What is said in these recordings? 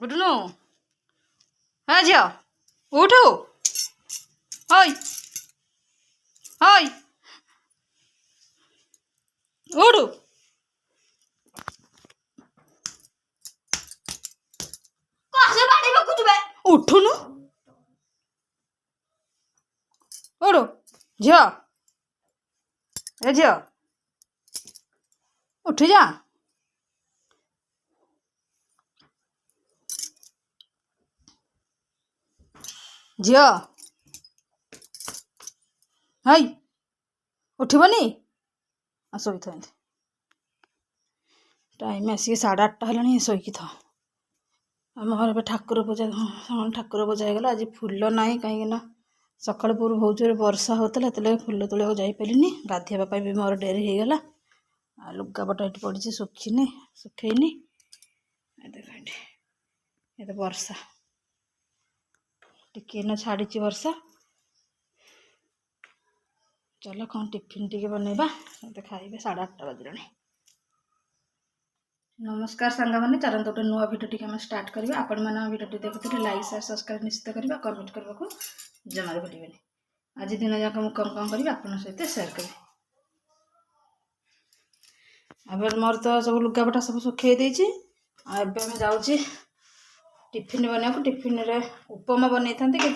उठुनु हाँ झियो उठु हई हई उठु उठुनु उठु झियो ए झियो उठी जा झियो हई उठबनी शोई था टाइम आसिक 8:30 है शोक था आम घर ठाकुर पूजा होगा आज फूल ना कहीं सकाल पूर्व बहुत जोर वर्षा होता है फूल तोड़ा जापारे गाधेवाई भी मोर डेरी होगला लुगापटा ये पड़ी सुखीनी सुखैनी देख ये वर्षा टिके न छाड़ी वर्षा चलो कौन टिफिन टी बनवा तो खाइबे 8:30 बजलानी। नमस्कार सांग मैंने चलते गोटे नुआ भिडियो टी आम स्टार्ट करवा आपण मैंने भिडियो देखुते लाइक शेयर सब्सक्राइब निश्चित करवा कमेंट करने को जमा भूलें। आज दिन जाक मुझे कौन करी आप सहित सेयार करी अब मोर तो सब लुगापटा सब सुखे देती एवं जाऊँगी टिफिन बनवा टिफिन रे उपमा बनई था कि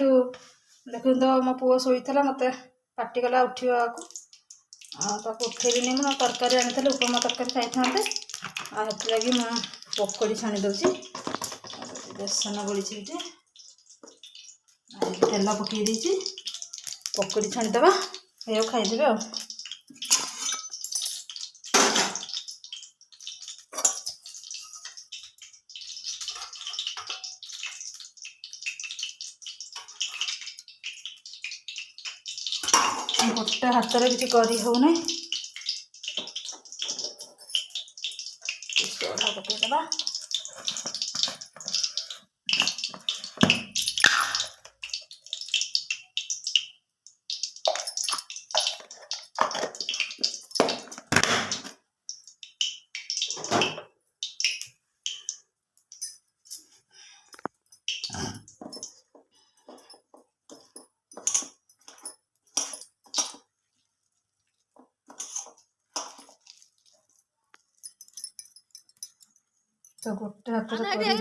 देखो तो मो पुओ शोई मत पार्टी कला उठा उठेबी मुझे तरकारी आनी उपमा तरकारी खाई लगी मैं पकोड़ी छाणी दूसरी बेसन गोली तेल पकई देती पकोड़ी छाणीदे ये खाईदे आ गोटे हाथ में किसी करी होना सोडा पकईदे तो गोटे हाथ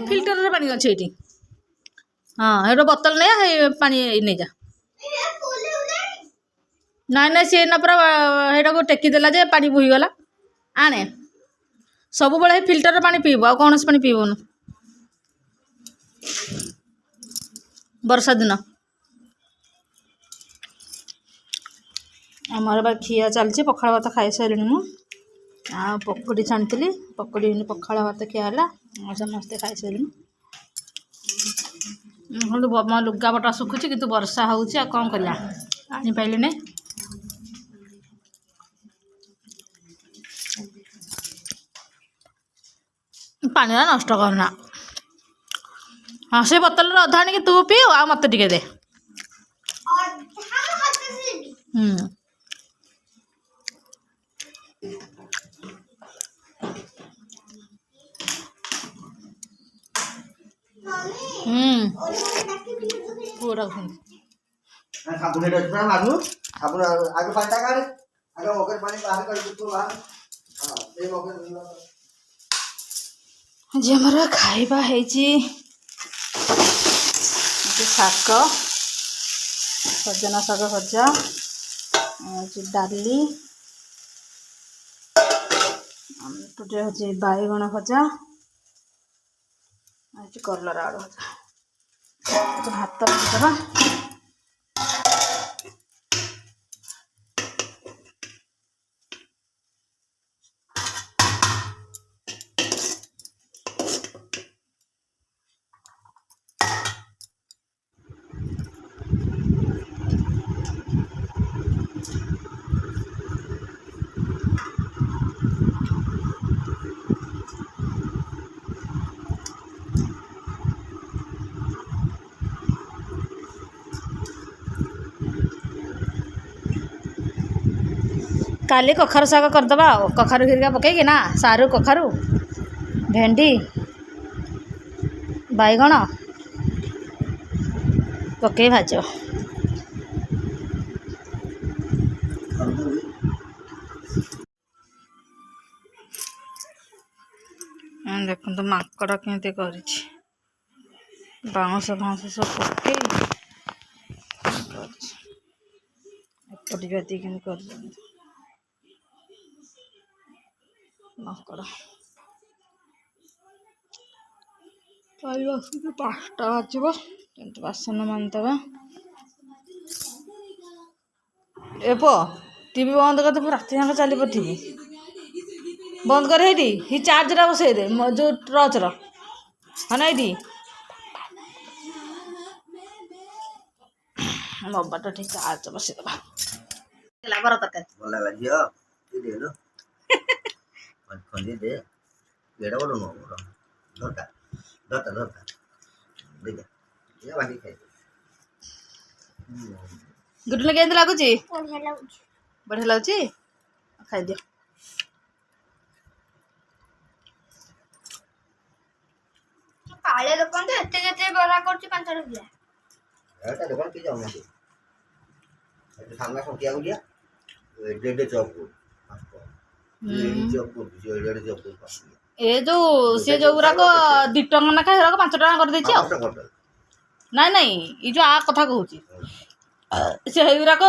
फिल्टर पानी अच्छे ये हाँ ये बोतल नहीं पानी नहीं जा ना ना सी ना पूरा ये टेकीदेला जे पानी बोहीगला आने सब बड़े फिल्टर पानी पीब आ कौन पानी पीबन वर्षा दिन आमर बा खिया चलती पखाड़ भात खाई सारे मुझे पकोड़ी छाणी पकोड़ी पखाड़ भात खिया समस्ते खाई सारे मो लुगापटा सुखुची कि वर्षा हो कौन कर पाइली नहीं पानी नष्ट करना हाँ से बोतल अधा आनी तू पी आ मत टिके दे पूरा साबुन हेड पूरा मारनु साबुन आगे पाटा काढ आगे मगर पानी बाहर कर तू बाहर हां ए मगर आज हमारा खाइबा है जी शाक सजना शाक भजा डाली टुटे हूँ बैगण भजा आज कलर आलू भजा भात बसीदबा काली कखारु शाग करदबा कखारु घिरिका पकईकि ना सारू कखारु भेंडी ବାଇଗଣ ପକେଇ ଭାଜ। ଦେଖନ୍ତୁ ମାଙ୍କଡ଼ କେମିତି କରିଛି, ବାଉଁଶ ସବୁ ପକେଇ କରିଛି। ଏପଟେ ଯଦି କେମିତି କରିଛନ୍ତି ମାଙ୍କଡ଼। ଖାଇବା 5ଟା ବାଜିବ, କିନ୍ତୁ ବାସନ ମାଜିଦେବା। ଏ ପୁଅ ଟିଭି ବନ୍ଦ କରିଦେ, ରାତି ଯାକ ଚାଲିବ ଟିଭି। ବନ୍ଦ କରି ହେଇଟି ହି ଚାର୍ଜଟା ବସେଇ ଦେ, ଯେଉଁ ଟର୍ଚ୍ଚର ହଁ ନା ଏଇଠି ମୋବାଇଲଟା ଠିକ ଚାର୍ଜ ବସେଇଦେବା। ବରା ତରକାରୀ ଭଲ ଲାଗିଲା ଝିଅ ଖଞ୍ଜି ଦେ ଏଇଟା ବଡ଼ ନୁହଁ ଧରତା ଧରତା ଧରତା ଦେଖ ବାଟି ଖାଇ ଗୁଡୁଲି କେମିତି ଲାଗୁଛି? ବଢ଼ିଆ ଲାଗୁଛି। ଖାଇଦିଅ। କାଳିଆ ଦୋକାନ ତ ଏତେ କେତେ ବରା କରୁଛି 5 ଟଙ୍କିଆ। ଏଟା ଦୋକାନ କି ଯାଉନାହାନ୍ତି, ଏଠି ସାମ୍ନା ସଂଖ୍ୟା ଗୁଡିଆ ଏଡେ ଚପ୍ ଏ ଯୋଉ ସେ ଯୋଉ ଗୁରାକ 2 ଟଙ୍କା ଲେଖା ସେଗୁରାକ 5 ଟଙ୍କା କରିଦେଇଛି ଆଉ। ନାଇଁ ଏ ଯୋଉ ଆ କଥା କହୁଛି, ସେ ହେଇଗୁରାକ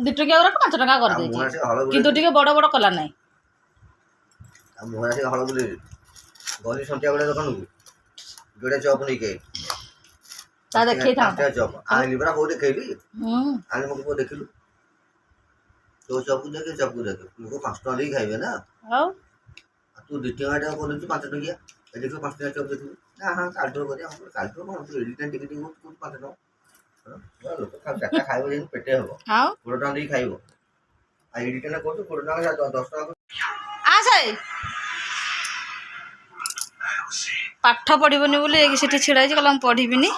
2 ଟଙ୍କିଆ ଗୁରାକ 5 ଟଙ୍କା କରିଦେଇଛି, କିନ୍ତୁ ଟିକେ ବଡ଼ ବଡ଼ କଲା ନାହିଁ। ଆଉ ମୁଁ ଆସି ହଳ ବୁଲେଇ ଗଲି ସଂଖ୍ୟା ଗୁଡିଆ ଦୋକାନକୁ ଯୋଉଟା ଚପ୍ ନେଇକି ତା ଦେଖେଇଥାନ୍ତା ଚପ୍ ଆଣିଲି ପରା, କୋଉ ଦେଖେଇଲି ଆଣି ମୋ ପୁଅ ଦେଖିଲୁ ତୋ ଚପକୁ ଦେଖେ ଚପକୁ ଦେଖେ, ଲୋକ 5 ଟଙ୍କା ଦେଇକି ଖାଇବେ ନା। ଆଉ ତୁ 2 ଟଙ୍କା କରୁଛୁ 5 ଟଙ୍କିଆ, ଏ ଦେଖିବୁ 5 ଟଙ୍କା ଚପ୍ ଦେଖିବୁ ନା। ହଁ କାଲିଠୁ କରିବା, କାଲିଠୁ କ'ଣ ତୁ ଏଡ଼ିଟା ଟିକେ ଟିକେ କହୁଛୁ 5 ଟଙ୍କା। ଲୋକ 4ଟା ଖାଇବ ଯେମିତି ପେଟେ ହବ, 20 ଟଙ୍କା ଦେଇକି ଖାଇବ। ଆଉ ଏଡ଼ିଟା କରୁଛୁ 20 ଟଙ୍କା 10 ଟଙ୍କା ପାଠ ପଢ଼ିବନି ବୋଲି ସେଠି ଛିଡ଼ା ହେଇଛି, କହିଲା ମୁଁ ପଢ଼ିବିନି।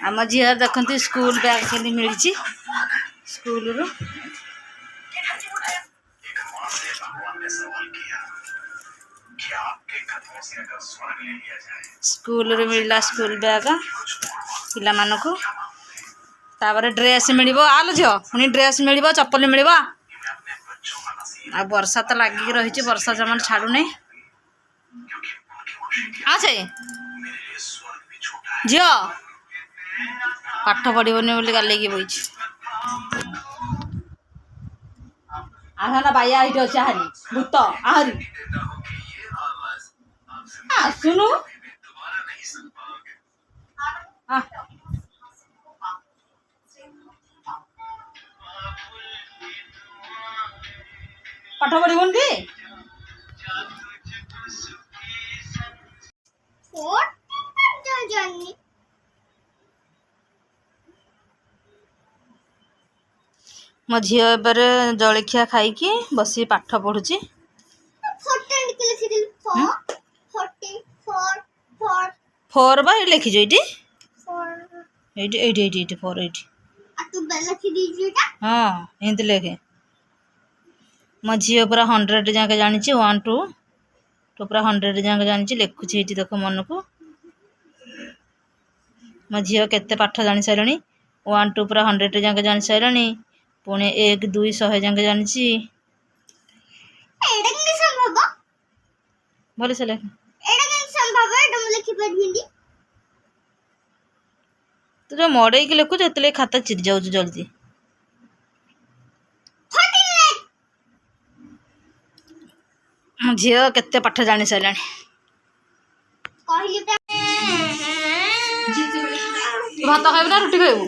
ଆମ ଝିଅ ଦେଖନ୍ତି ସ୍କୁଲ ବ୍ୟାଗ୍ କେମିତି ମିଳିଛି ସ୍କୁଲରୁ। ସ୍କୁଲରୁ ମିଳିଲା ସ୍କୁଲ ବ୍ୟାଗ୍ ପିଲାମାନଙ୍କୁ। ତାପରେ ଡ୍ରେସ୍ ମିଳିବ। ଆଲୋ ଝିଅ ପୁଣି ଡ୍ରେସ୍ ମିଳିବ, ଚପଲ ମିଳିବ। ଆଉ ବର୍ଷା ତ ଲାଗିକି ରହିଛି, ବର୍ଷା ଜମା ଛାଡ଼ୁନି। ଆସେ ଝିଅ ପାଠ ପଢ଼ିବନି ବୋଲି ଗାଲେଇକି ବଇଛି। ଆହା ବାଇଆ ଏଇଠି ଅଛି, ଆହାରି ଭୂତ ଆହାରି ଆସୁନୁ। ପାଠ ପଢ଼ିବନି କି? ମୋ ଝିଅ ଏବାରେ ଜଳଖିଆ ଖାଇକି ବସି ପାଠ ପଢ଼ୁଛି। 4 ବା ଏଇଠି ଲେଖିଛୁ, ଏଇଠି ଏଇଠି ଏଇଠି ଏଇଠି ଏଇଠି 4 ଏଇଠି। ହଁ ଏମିତି ଲେଖେ। ମୋ ଝିଅ ପୁରା 100 ଯାକେ ଜାଣିଛି, 1 2 ପୁରା 100 ଯାକେ ଜାଣିଛି, ଲେଖୁଛି ଏଇଠି ଦେଖ ମନକୁ। ମୋ ଝିଅ କେତେ ପାଠ ଜାଣି ସାରିଲାଣି, 1 2 ପୁରା 100 ଯାକେ ଜାଣି ସାରିଲାଣି, ପୁଣି 1 2 100 ଯାକେ ଜାଣିଛି। ଭଲସେ ଲେଖ। ତୁ ଯୋଉ ମଡ଼େଇକି ଲେଖୁଛୁ ସେଥିଲାଗି ଖାତା ଚିରି ଯାଉଛି ଜଲ୍ଦି। ମୋ ଝିଅ କେତେ ପାଠ ଜାଣି ସାରିଲାଣି। ତୁ ଭାତ ଖାଇବୁ ନା ରୁଟି ଖାଇବୁ?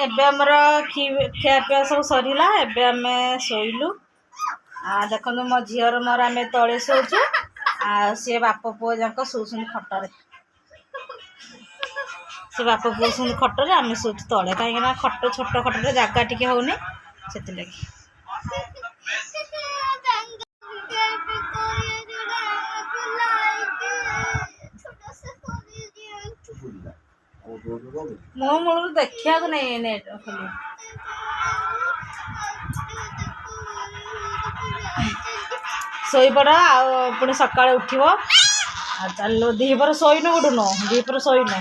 ଏବେ ଆମର ଖିଆପିଆ ସବୁ ସରିଲା, ଏବେ ଆମେ ଶୋଇଲୁ। ଦେଖନ୍ତୁ ମୋ ଝିଅର ମୋର ଆମେ ତଳେ ଶୋଉଛୁ, ଆଉ ସିଏ ବାପ ପୁଅ ଯାକ ଶୋଉଛନ୍ତି ଖଟରେ। ସେ ବାପ ପୁଅ ଶୋଉଛନ୍ତି ଖଟରେ, ଆମେ ଶୋଉଛୁ ତଳେ, କାହିଁକିନା ଖଟ ଛୋଟ ଖଟରେ ଜାଗା ଟିକେ ହେଉନି ସେଥିଲାଗି। ମୋ ମୂଳରୁ ଦେଖିବାକୁ ନାହିଁ ନେଟ୍ ଖାଲି ଶୋଇପଡ଼ ଆଉ ପୁଣି ସକାଳେ ଉଠିବ ଆଉ ଚାଲିବ ଦିପହର ଶୋଇନ ଉଠୁନ ଦିପହର ଶୋଇନ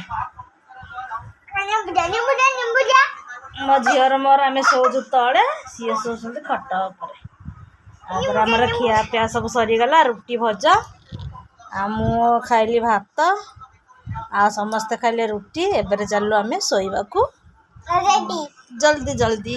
ମୋ ଝିଅର ମୋର ଆମେ ଶୋଉଛୁ ତଳେ ସିଏ ଶୋଉଛନ୍ତି ଖଟ ଉପରେ ତାପରେ ଆମର ଖିଆ ପିଆ ସବୁ ସରିଗଲା ରୁଟି ଭଜା ଆଉ ମୁଁ ଖାଇଲି ଭାତ ଆଉ ସମସ୍ତେ ଖାଇଲେ ରୁଟି ଏବେ ଚାଲୁ ଆମେ ଶୋଇବାକୁ ଜଲ୍ଦି ଜଲ୍ଦି